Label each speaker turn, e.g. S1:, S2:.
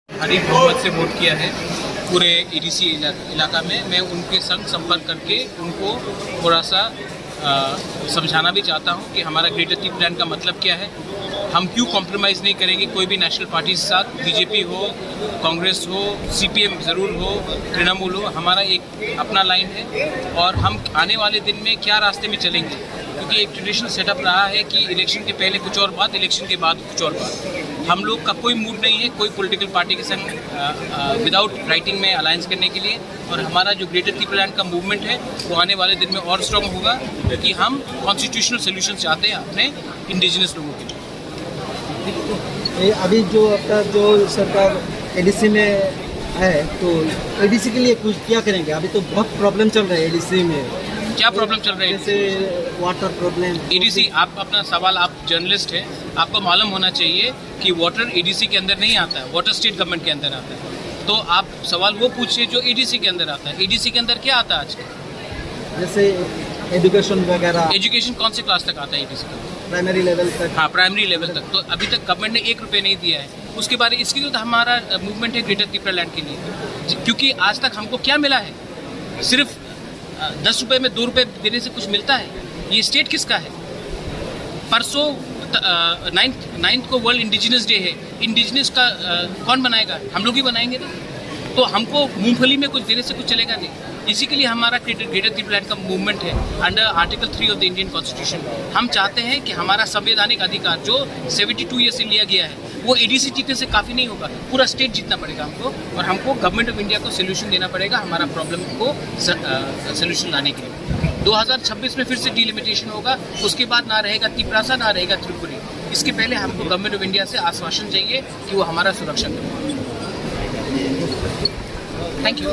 S1: भारी बहुमत से वोट किया है पूरे एडीसी इलाका में। मैं उनके संग संपर्क करके उनको थोड़ा सा समझाना भी चाहता हूं कि हमारा ग्रेटर टी प्लान का मतलब क्या है, हम क्यों कॉम्प्रोमाइज़ नहीं करेंगे कोई भी नेशनल पार्टी के साथ, बीजेपी हो, कांग्रेस हो, सीपीएम ज़रूर हो, तृणमूल हो, हमारा एक अपना लाइन है और हम आने वाले दिन में क्या रास्ते में चलेंगे, क्योंकि एक ट्रेडिशनल सेटअप रहा है कि इलेक्शन के पहले कुछ और बात, इलेक्शन के बाद कुछ और बात। हम लोग का कोई मूड नहीं है कोई पॉलिटिकल पार्टी के संग विदाउट राइटिंग में अलायंस करने के लिए, और हमारा जो ग्रेटर टी प्लान का मूवमेंट है वो आने वाले दिन में और स्ट्रॉन्ग होगा, क्योंकि हम कॉन्स्टिट्यूशनल सोल्यूशन चाहते हैं अपने इंडिजिनस लोगों के लिए।
S2: अभी जो आपका जो सरकार एडीसी में है, तो एडीसी के लिए कुछ क्या करेंगे? अभी तो बहुत प्रॉब्लम चल रहा है एडीसी में।
S1: क्या प्रॉब्लम चल रही है?
S2: जैसे वाटर प्रॉब्लम।
S1: एडीसी, आप अपना सवाल, आप जर्नलिस्ट हैं, आपको मालूम होना चाहिए कि वाटर एडीसी के अंदर नहीं आता है, वाटर स्टेट गवर्नमेंट के अंदर आता है। तो आप सवाल वो पूछिए जो एडीसी के अंदर आता है। एडीसी के अंदर क्या आता है आजकल?
S2: जैसे एजुकेशन वगैरह।
S1: एजुकेशन कौन से क्लास तक आता है एडीसी का?
S2: प्राइमरी लेवल तक।
S1: हाँ, प्राइमरी लेवल तक। तो अभी तक गवर्नमेंट ने 1 रुपये नहीं दिया है उसके बारे, इसके लिए तो हमारा मूवमेंट है ग्रेटर टी प्लान के लिए, क्योंकि आज तक हमको क्या मिला है? सिर्फ 10 रुपये में 2 रुपये देने से कुछ मिलता है? ये स्टेट किसका है? परसों 9th को वर्ल्ड इंडिजिनस डे है, इंडिजिनस का कौन बनाएगा? हम लोग ही बनाएंगे ना। तो हमको मूंगफली में कुछ देने से कुछ चलेगा नहीं। इसी के लिए हमारा ग्रेटर टी प्लान का मूवमेंट है under article 3 of the Indian constitution. हम चाहते हैं कि हमारा संवैधानिक अधिकार जो 72 ईयर से लिया गया है वो एडीसी जीतने से काफ़ी नहीं होगा, पूरा स्टेट जीतना पड़ेगा हमको, और हमको गवर्नमेंट ऑफ इंडिया को सोल्यूशन देना पड़ेगा हमारा प्रॉब्लम को सोल्यूशन लाने के लिए। 2026 में फिर से डिलिमिटेशन होगा, उसके बाद ना रहेगा तिपरासा, ना रहेगा त्रिपुरी। इसके पहले हमको गवर्नमेंट ऑफ इंडिया से आश्वासन चाहिए कि वो हमारा सुरक्षा करेगा। Thank you.